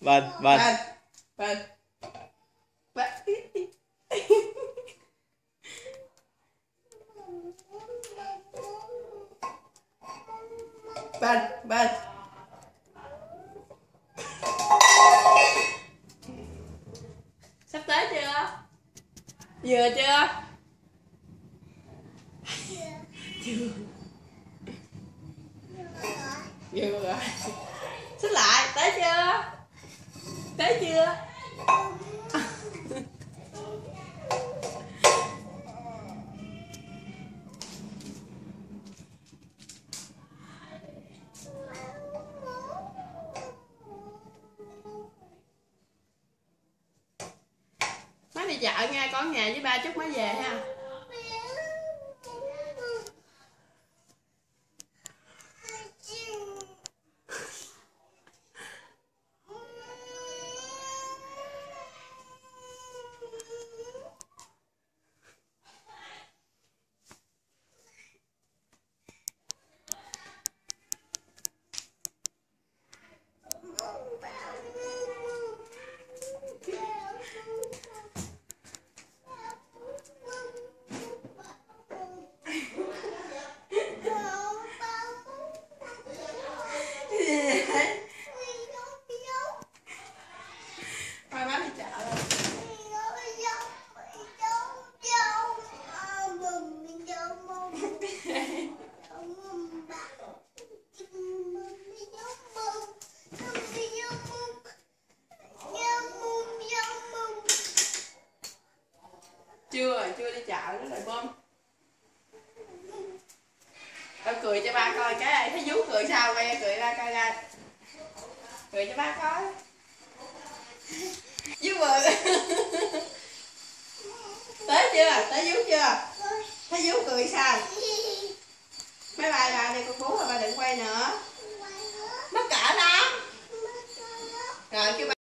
Bên bên bên bên sắp tới chưa? Vừa chưa? Chưa. Vừa rồi. Xích lại, tới chưa? Tới chưa? Má đi chợ nha, con nhà với ba chút má về ha. Mai má đi chợ rồi. Chưa đi chợ nữa rồi bơm. Tao cười cho ba coi cái này, thấy vú cười sao vậy? Cười ra coi ra. Cười cho ba coi. Vú bự. Tới chưa? Tới vú chưa?